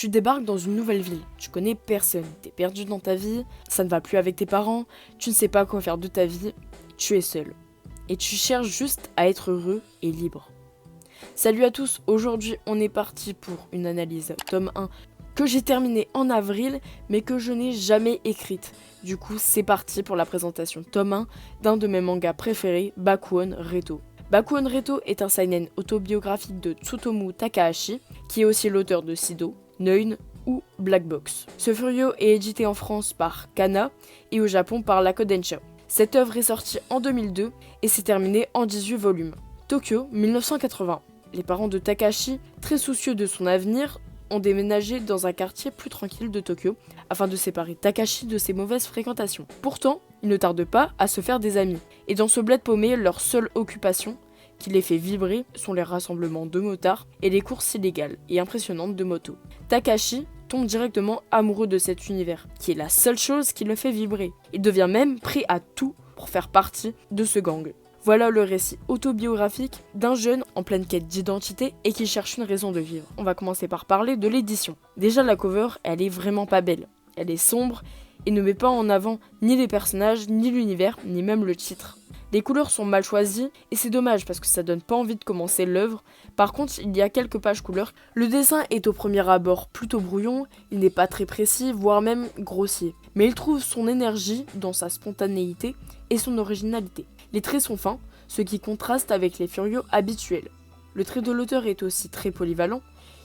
Tu débarques dans une nouvelle ville, tu connais personne, t'es perdu dans ta vie, ça ne va plus avec tes parents, tu ne sais pas quoi faire de ta vie, tu es seul. Et tu cherches juste à être heureux et libre. Salut à tous, aujourd'hui on est parti pour une analyse tome 1 que j'ai terminé en avril mais que je n'ai jamais écrite. Du coup c'est parti pour la présentation tome 1 d'un de mes mangas préférés, Bakuon Reto. Bakuon Reto est un seinen autobiographique de Tsutomu Takahashi, qui est aussi l'auteur de Sido, Neun ou Black Box. Ce furio est édité en France par Kana et au Japon par la Kodansha. Cette œuvre est sortie en 2002 et s'est terminée en 18 volumes. Tokyo, 1980. Les parents de Takahashi, très soucieux de son avenir, ont déménagé dans un quartier plus tranquille de Tokyo afin de séparer Takahashi de ses mauvaises fréquentations. Pourtant, ils ne tardent pas à se faire des amis. Et dans ce bled paumé, leur seule occupation, qui les fait vibrer, sont les rassemblements de motards et les courses illégales et impressionnantes de motos. Takahashi tombe directement amoureux de cet univers, qui est la seule chose qui le fait vibrer. Il devient même prêt à tout pour faire partie de ce gang. Voilà le récit autobiographique d'un jeune en pleine quête d'identité et qui cherche une raison de vivre. On va commencer par parler de l'édition. Déjà la cover, elle est vraiment pas belle. Elle est sombre et ne met pas en avant ni les personnages, ni l'univers, ni même le titre. Les couleurs sont mal choisies et c'est dommage parce que ça donne pas envie de commencer l'œuvre. Par contre, il y a quelques pages couleurs. Le dessin est au premier abord plutôt brouillon, il n'est pas très précis, voire même grossier. Mais il trouve son énergie dans sa spontanéité et son originalité. Les traits sont fins, ce qui contraste avec les furios habituels. Le trait de l'auteur est aussi très polyvalent.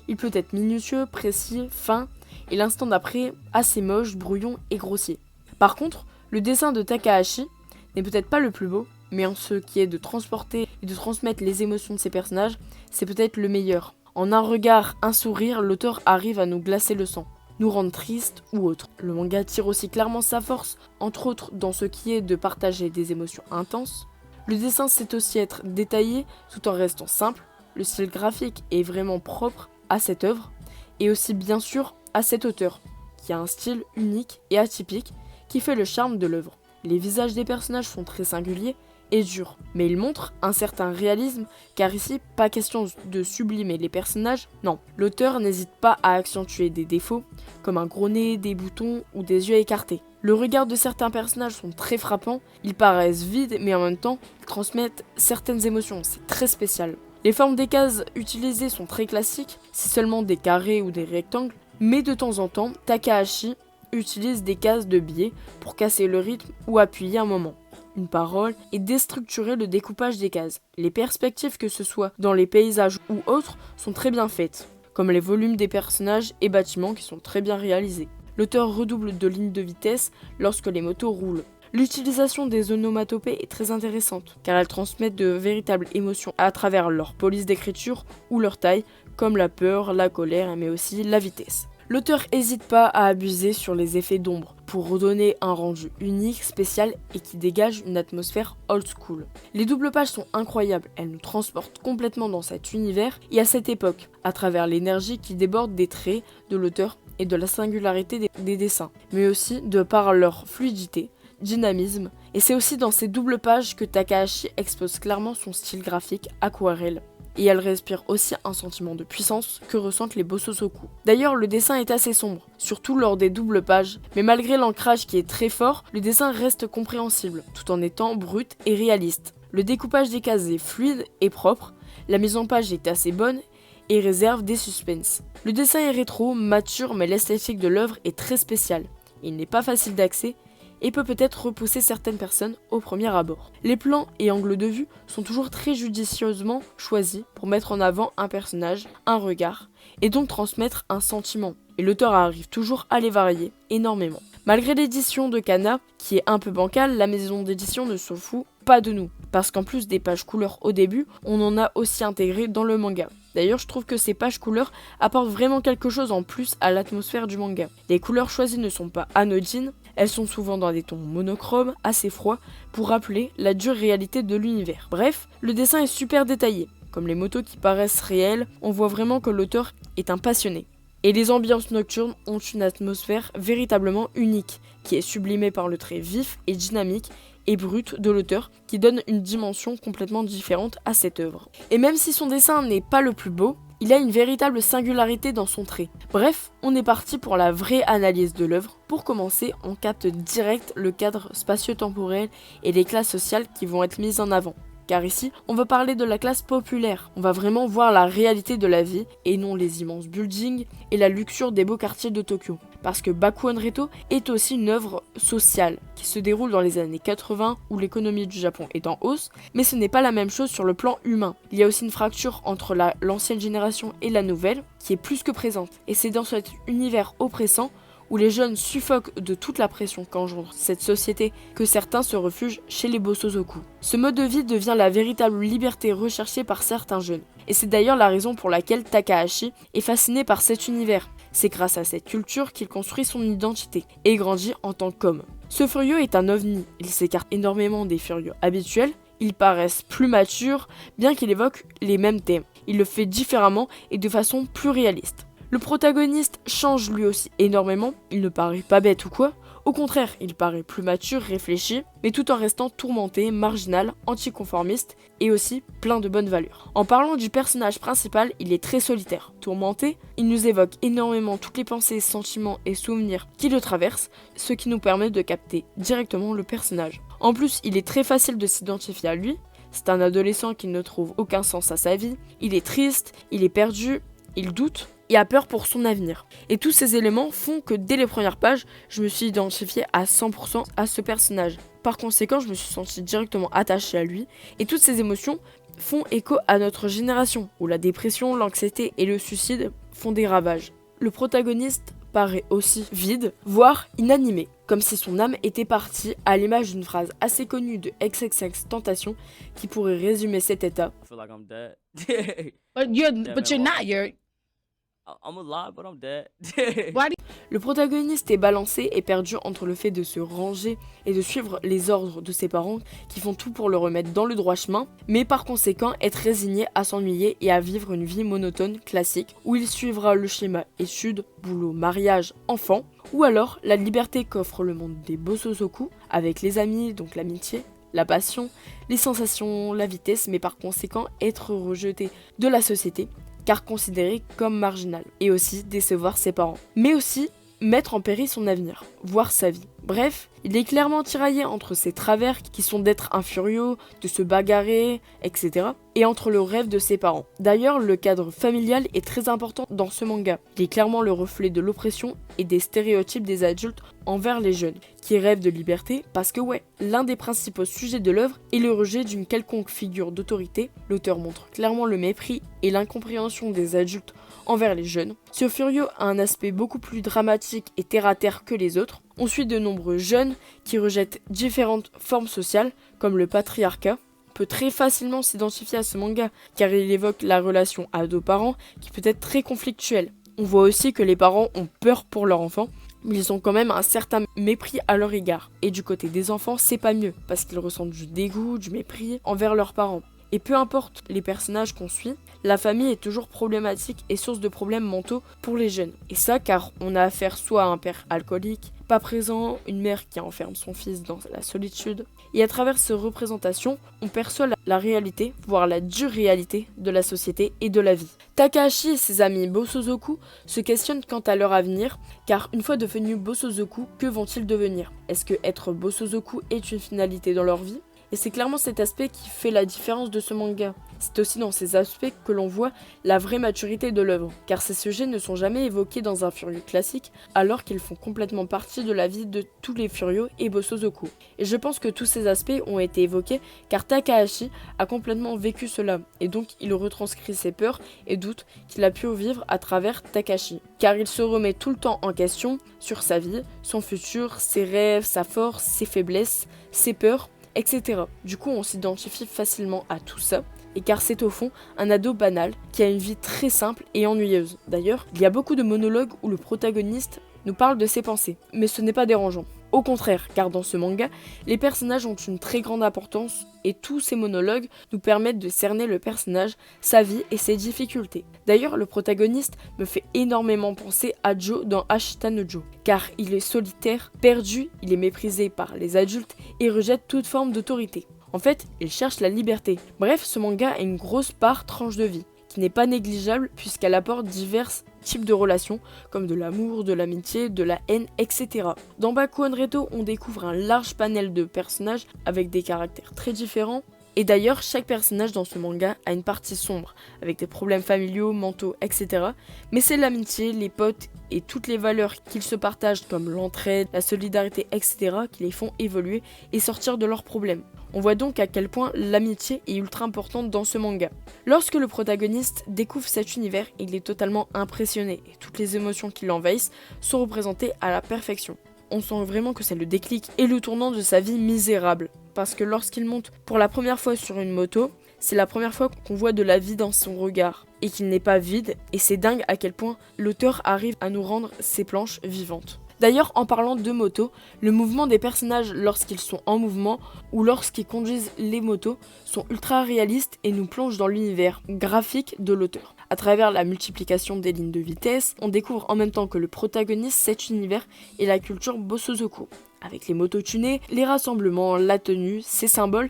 Il peut être minutieux, précis, fin, et l'instant d'après assez moche, brouillon et grossier. Par contre, le dessin de Takahashi n'est peut-être pas le plus beau, mais en ce qui est de transporter et de transmettre les émotions de ses personnages, c'est peut-être le meilleur. En un regard, un sourire, l'auteur arrive à nous glacer le sang, nous rendre tristes ou autres. Le manga tire aussi clairement sa force, entre autres dans ce qui est de partager des émotions intenses. Le dessin sait aussi être détaillé tout en restant simple. Le style graphique est vraiment propre à cette œuvre, et aussi bien sûr à cet auteur, qui a un style unique et atypique qui fait le charme de l'œuvre. Les visages des personnages sont très singuliers et durs, mais ils montrent un certain réalisme, car ici, pas question de sublimer les personnages, non. L'auteur n'hésite pas à accentuer des défauts, comme un gros nez, des boutons ou des yeux écartés. Le regard de certains personnages sont très frappants, ils paraissent vides, mais en même temps, ils transmettent certaines émotions, c'est très spécial. Les formes des cases utilisées sont très classiques, c'est seulement des carrés ou des rectangles, mais de temps en temps, Takahashi utilise des cases de biais pour casser le rythme ou appuyer un moment, une parole et déstructurer le découpage des cases. Les perspectives, que ce soit dans les paysages ou autres, sont très bien faites, comme les volumes des personnages et bâtiments qui sont très bien réalisés. L'auteur redouble de lignes de vitesse lorsque les motos roulent. L'utilisation des onomatopées est très intéressante, car elles transmettent de véritables émotions à travers leur police d'écriture ou leur taille, comme la peur, la colère, mais aussi la vitesse. L'auteur n'hésite pas à abuser sur les effets d'ombre pour redonner un rendu unique, spécial et qui dégage une atmosphère old school. Les doubles pages sont incroyables, elles nous transportent complètement dans cet univers et à cette époque, à travers l'énergie qui déborde des traits de l'auteur et de la singularité des dessins, mais aussi de par leur fluidité, dynamisme, et c'est aussi dans ces doubles pages que Takahashi expose clairement son style graphique aquarelle. Et elle respire aussi un sentiment de puissance que ressentent les Bosozoku. D'ailleurs, le dessin est assez sombre, surtout lors des doubles pages, mais malgré l'ancrage qui est très fort, le dessin reste compréhensible, tout en étant brut et réaliste. Le découpage des cases est fluide et propre, la mise en page est assez bonne et réserve des suspens. Le dessin est rétro, mature, mais l'esthétique de l'œuvre est très spéciale. Il n'est pas facile d'accès et peut-être repousser certaines personnes au premier abord. Les plans et angles de vue sont toujours très judicieusement choisis pour mettre en avant un personnage, un regard, et donc transmettre un sentiment. Et l'auteur arrive toujours à les varier énormément. Malgré l'édition de Kana, qui est un peu bancale, la maison d'édition ne s'en fout pas de nous, parce qu'en plus des pages couleurs au début, on en a aussi intégré dans le manga. D'ailleurs, je trouve que ces pages couleurs apportent vraiment quelque chose en plus à l'atmosphère du manga. Les couleurs choisies ne sont pas anodines, elles sont souvent dans des tons monochromes, assez froids, pour rappeler la dure réalité de l'univers. Bref, le dessin est super détaillé. Comme les motos qui paraissent réelles, on voit vraiment que l'auteur est un passionné. Et les ambiances nocturnes ont une atmosphère véritablement unique, qui est sublimée par le trait vif et dynamique et brut de l'auteur, qui donne une dimension complètement différente à cette œuvre. Et même si son dessin n'est pas le plus beau, Il a une véritable singularité dans son trait. Bref, on est parti pour la vraie analyse de l'œuvre. Pour commencer, on capte direct le cadre spatio-temporel et les classes sociales qui vont être mises en avant. Car ici, on va parler de la classe populaire. On va vraiment voir la réalité de la vie et non les immenses buildings et la luxure des beaux quartiers de Tokyo. Parce que Bakuon Reto est aussi une œuvre sociale qui se déroule dans les années 80 où l'économie du Japon est en hausse, mais ce n'est pas la même chose sur le plan humain. Il y a aussi une fracture entre l'ancienne génération et la nouvelle qui est plus que présente. Et c'est dans cet univers oppressant où les jeunes suffoquent de toute la pression qu'engendre cette société que certains se refugent chez les Bosozoku. Ce mode de vie devient la véritable liberté recherchée par certains jeunes. Et c'est d'ailleurs la raison pour laquelle Takahashi est fasciné par cet univers. C'est grâce à cette culture qu'il construit son identité et grandit en tant qu'homme. Ce furieux est un ovni, il s'écarte énormément des furieux habituels, ils paraissent plus matures, bien qu'il évoque les mêmes thèmes. Il le fait différemment et de façon plus réaliste. Le protagoniste change lui aussi énormément, il ne paraît pas bête ou quoi, au contraire, il paraît plus mature, réfléchi, mais tout en restant tourmenté, marginal, anticonformiste et aussi plein de bonnes valeurs. En parlant du personnage principal, il est très solitaire. Tourmenté, il nous évoque énormément toutes les pensées, sentiments et souvenirs qui le traversent, ce qui nous permet de capter directement le personnage. En plus, il est très facile de s'identifier à lui, c'est un adolescent qui ne trouve aucun sens à sa vie, il est triste, il est perdu, il doute, et a peur pour son avenir. Et tous ces éléments font que dès les premières pages, je me suis identifiée à 100% à ce personnage. Par conséquent, je me suis sentie directement attachée à lui, et toutes ces émotions font écho à notre génération, où la dépression, l'anxiété et le suicide font des ravages. Le protagoniste paraît aussi vide, voire inanimé, comme si son âme était partie, à l'image d'une phrase assez connue de XXXTentacion qui pourrait résumer cet état. I feel like I'm dead. But you're not. I'm alive, but I'm dead. Why do Le protagoniste est balancé et perdu entre le fait de se ranger et de suivre les ordres de ses parents qui font tout pour le remettre dans le droit chemin, mais par conséquent être résigné à s'ennuyer et à vivre une vie monotone classique où il suivra le schéma études, boulot, mariage, enfant, ou alors la liberté qu'offre le monde des Bosozoku avec les amis, donc l'amitié, la passion, les sensations, la vitesse, mais par conséquent être rejeté de la société car considéré comme marginal, et aussi décevoir ses parents, mais aussi mettre en péril son avenir, voire sa vie. Bref, il est clairement tiraillé entre ses travers qui sont d'être un furieux, de se bagarrer, etc. et entre le rêve de ses parents. D'ailleurs, le cadre familial est très important dans ce manga. Il est clairement le reflet de l'oppression et des stéréotypes des adultes envers les jeunes, qui rêvent de liberté parce que l'un des principaux sujets de l'œuvre est le rejet d'une quelconque figure d'autorité. L'auteur montre clairement le mépris et l'incompréhension des adultes envers les jeunes. Ce furieux a un aspect beaucoup plus dramatique et terre-à-terre que les autres. On suit de nombreux jeunes qui rejettent différentes formes sociales, comme le patriarcat. On peut très facilement s'identifier à ce manga, car il évoque la relation ado-parent qui peut être très conflictuelle. On voit aussi que les parents ont peur pour leur enfant, mais ils ont quand même un certain mépris à leur égard. Et du côté des enfants, c'est pas mieux, parce qu'ils ressentent du dégoût, du mépris envers leurs parents. Et peu importe les personnages qu'on suit, la famille est toujours problématique et source de problèmes mentaux pour les jeunes. Et ça car on a affaire soit à un père alcoolique, pas présent, une mère qui enferme son fils dans la solitude. Et à travers ces représentations, on perçoit la réalité, voire la dure réalité de la société et de la vie. Takahashi et ses amis Bosozoku se questionnent quant à leur avenir, car une fois devenus Bosozoku, que vont-ils devenir? Est-ce que être Bosozoku est une finalité dans leur vie? Et c'est clairement cet aspect qui fait la différence de ce manga. C'est aussi dans ces aspects que l'on voit la vraie maturité de l'œuvre, car ces sujets ne sont jamais évoqués dans un furieux classique, alors qu'ils font complètement partie de la vie de tous les furieux et Bosozoku. Et je pense que tous ces aspects ont été évoqués, car Takahashi a complètement vécu cela, et donc il retranscrit ses peurs et doutes qu'il a pu vivre à travers Takashi. Car il se remet tout le temps en question sur sa vie, son futur, ses rêves, sa force, ses faiblesses, ses peurs, etc. Du coup, on s'identifie facilement à tout ça, et car c'est au fond un ado banal qui a une vie très simple et ennuyeuse. D'ailleurs, il y a beaucoup de monologues où le protagoniste nous parle de ses pensées, mais ce n'est pas dérangeant. Au contraire, car dans ce manga, les personnages ont une très grande importance et tous ces monologues nous permettent de cerner le personnage, sa vie et ses difficultés. D'ailleurs, le protagoniste me fait énormément penser à Joe dans Ashita no Joe, car il est solitaire, perdu, il est méprisé par les adultes et rejette toute forme d'autorité. En fait, il cherche la liberté. Bref, ce manga a une grosse part tranche de vie, qui n'est pas négligeable puisqu'elle apporte divers types de relations, comme de l'amour, de l'amitié, de la haine, etc. Dans Baku on Reto, on découvre un large panel de personnages avec des caractères très différents. Et d'ailleurs, chaque personnage dans ce manga a une partie sombre, avec des problèmes familiaux, mentaux, etc. Mais c'est l'amitié, les potes et toutes les valeurs qu'ils se partagent, comme l'entraide, la solidarité, etc., qui les font évoluer et sortir de leurs problèmes. On voit donc à quel point l'amitié est ultra importante dans ce manga. Lorsque le protagoniste découvre cet univers, il est totalement impressionné et toutes les émotions qui l'envahissent sont représentées à la perfection. On sent vraiment que c'est le déclic et le tournant de sa vie misérable. Parce que lorsqu'il monte pour la première fois sur une moto, c'est la première fois qu'on voit de la vie dans son regard et qu'il n'est pas vide, et c'est dingue à quel point l'auteur arrive à nous rendre ces planches vivantes. D'ailleurs, en parlant de moto, le mouvement des personnages lorsqu'ils sont en mouvement ou lorsqu'ils conduisent les motos sont ultra réalistes et nous plongent dans l'univers graphique de l'auteur. À travers la multiplication des lignes de vitesse, on découvre en même temps que le protagoniste cet univers et la culture Bosozoku, avec les motos tunées, les rassemblements, la tenue, ses symboles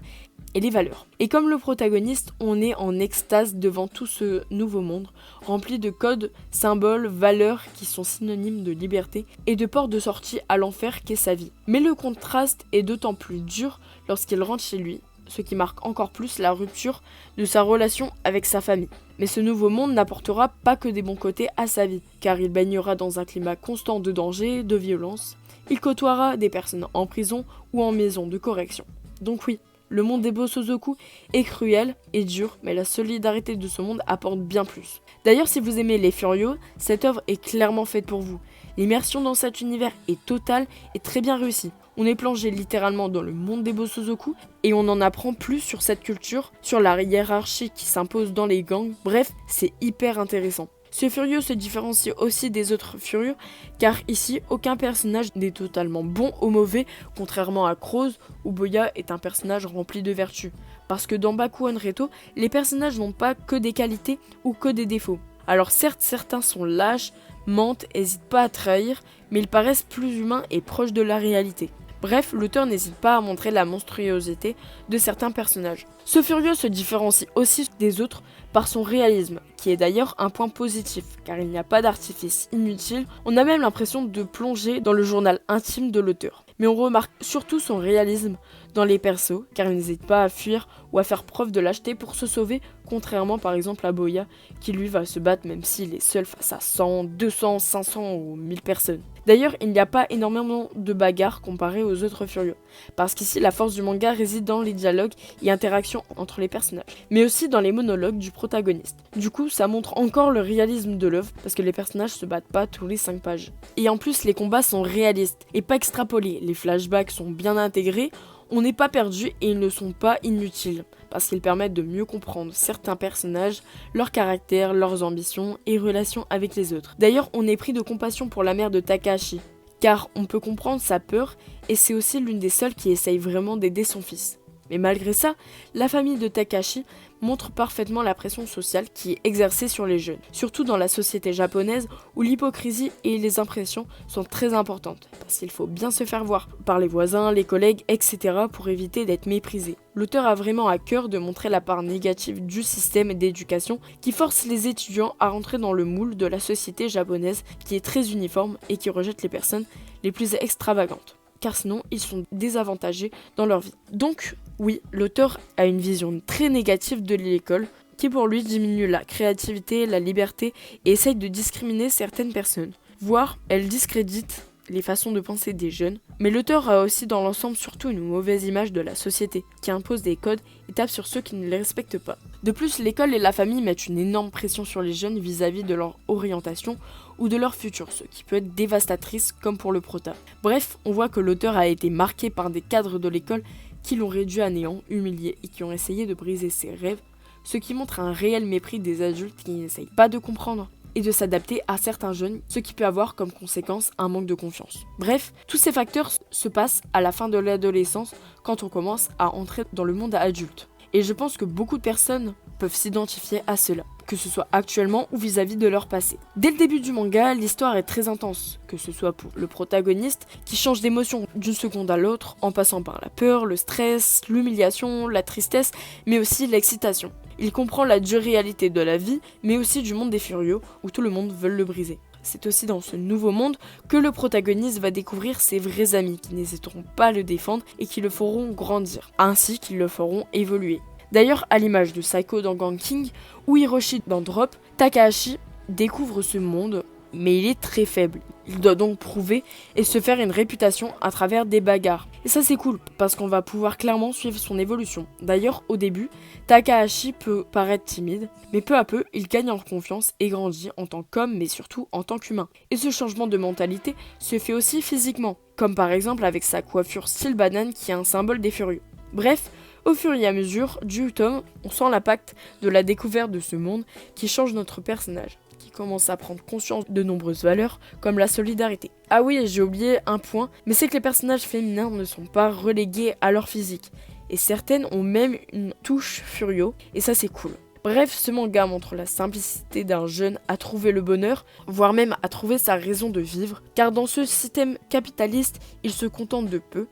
et les valeurs. Et comme le protagoniste, on est en extase devant tout ce nouveau monde, rempli de codes, symboles, valeurs qui sont synonymes de liberté et de porte de sortie à l'enfer qu'est sa vie. Mais le contraste est d'autant plus dur lorsqu'il rentre chez lui, ce qui marque encore plus la rupture de sa relation avec sa famille. Mais ce nouveau monde n'apportera pas que des bons côtés à sa vie, car il baignera dans un climat constant de danger, de violence. Il côtoiera des personnes en prison ou en maison de correction. Donc oui, le monde des Bosozoku est cruel et dur, mais la solidarité de ce monde apporte bien plus. D'ailleurs, si vous aimez les Furios, cette œuvre est clairement faite pour vous. L'immersion dans cet univers est totale et très bien réussie. On est plongé littéralement dans le monde des Bosozoku et on en apprend plus sur cette culture, sur la hiérarchie qui s'impose dans les gangs. Bref, c'est hyper intéressant. Ce Furio se différencie aussi des autres Furios, car ici, aucun personnage n'est totalement bon ou mauvais, contrairement à Croze, où Boya est un personnage rempli de vertus. Parce que dans Baku on Reto, les personnages n'ont pas que des qualités ou que des défauts. Alors certes, certains sont lâches, mentent, hésitent pas à trahir, mais ils paraissent plus humains et proches de la réalité. Bref, l'auteur n'hésite pas à montrer la monstruosité de certains personnages. Ce Furio se différencie aussi des autres par son réalisme, qui est d'ailleurs un point positif, car il n'y a pas d'artifice inutile, on a même l'impression de plonger dans le journal intime de l'auteur. Mais on remarque surtout son réalisme dans les persos, car il n'hésite pas à fuir ou à faire preuve de lâcheté pour se sauver, contrairement par exemple à Boya, qui lui va se battre même s'il est seul face à 100, 200, 500 ou 1000 personnes. D'ailleurs, il n'y a pas énormément de bagarres comparé aux autres Furios, parce qu'ici la force du manga réside dans les dialogues et interactions entre les personnages, mais aussi dans les monologues du protagoniste. Du coup, ça montre encore le réalisme de l'œuvre, parce que les personnages se battent pas tous les 5 pages. Et en plus, les combats sont réalistes et pas extrapolés, les flashbacks sont bien intégrés, on n'est pas perdu et ils ne sont pas inutiles, parce qu'ils permettent de mieux comprendre certains personnages, leurs caractères, leurs ambitions et relations avec les autres. D'ailleurs, on est pris de compassion pour la mère de Takahashi, car on peut comprendre sa peur et c'est aussi l'une des seules qui essaye vraiment d'aider son fils. Mais malgré ça, la famille de Takahashi montre parfaitement la pression sociale qui est exercée sur les jeunes, surtout dans la société japonaise où l'hypocrisie et les impressions sont très importantes, parce qu'il faut bien se faire voir par les voisins, les collègues, etc. pour éviter d'être méprisé. L'auteur a vraiment à cœur de montrer la part négative du système d'éducation qui force les étudiants à rentrer dans le moule de la société japonaise qui est très uniforme et qui rejette les personnes les plus extravagantes, car sinon ils sont désavantagés dans leur vie. Donc oui, l'auteur a une vision très négative de l'école qui pour lui diminue la créativité, la liberté et essaye de discriminer certaines personnes, voire elle discrédite les façons de penser des jeunes, mais l'auteur a aussi dans l'ensemble surtout une mauvaise image de la société qui impose des codes et tape sur ceux qui ne les respectent pas. De plus, l'école et la famille mettent une énorme pression sur les jeunes vis-à-vis de leur orientation ou de leur futur, ce qui peut être dévastatrice comme pour le prota. Bref, on voit que l'auteur a été marqué par des cadres de l'école qui l'ont réduit à néant, humilié et qui ont essayé de briser ses rêves, ce qui montre un réel mépris des adultes qui n'essayent pas de comprendre et de s'adapter à certains jeunes, ce qui peut avoir comme conséquence un manque de confiance. Bref, tous ces facteurs se passent à la fin de l'adolescence quand on commence à entrer dans le monde adulte. Et je pense que beaucoup de personnes peuvent s'identifier à cela, que ce soit actuellement ou vis-à-vis de leur passé. Dès le début du manga, l'histoire est très intense, que ce soit pour le protagoniste qui change d'émotion d'une seconde à l'autre en passant par la peur, le stress, l'humiliation, la tristesse, mais aussi l'excitation. Il comprend la dure réalité de la vie, mais aussi du monde des furieux, où tout le monde veut le briser. C'est aussi dans ce nouveau monde que le protagoniste va découvrir ses vrais amis qui n'hésiteront pas à le défendre et qui le feront grandir, ainsi qu'ils le feront évoluer. D'ailleurs, à l'image de Psycho dans Gang King ou Hiroshi dans Drop, Takahashi découvre ce monde, mais il est très faible. Il doit donc prouver et se faire une réputation à travers des bagarres. Et ça c'est cool, parce qu'on va pouvoir clairement suivre son évolution. D'ailleurs, au début, Takahashi peut paraître timide, mais peu à peu, il gagne en confiance et grandit en tant qu'homme, mais surtout en tant qu'humain. Et ce changement de mentalité se fait aussi physiquement, comme par exemple avec sa coiffure style banane qui est un symbole des furieux. Bref, au fur et à mesure du tome, on sent l'impact de la découverte de ce monde qui change notre personnage, qui commence à prendre conscience de nombreuses valeurs comme la solidarité. Ah oui, j'ai oublié un point, mais c'est que les personnages féminins ne sont pas relégués à leur physique, et certaines ont même une touche furio, et ça c'est cool. Bref, ce manga montre la simplicité d'un jeune à trouver le bonheur, voire même à trouver sa raison de vivre, car dans ce système capitaliste, il se contente de peu,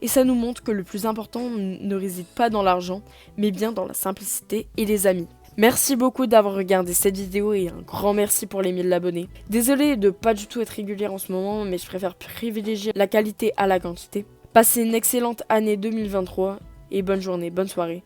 et ça nous montre que le plus important ne réside pas dans l'argent, mais bien dans la simplicité et les amis. Merci beaucoup d'avoir regardé cette vidéo et un grand merci pour les 1000 abonnés. Désolée de pas du tout être régulière en ce moment, mais je préfère privilégier la qualité à la quantité. Passez une excellente année 2023 et bonne journée, bonne soirée.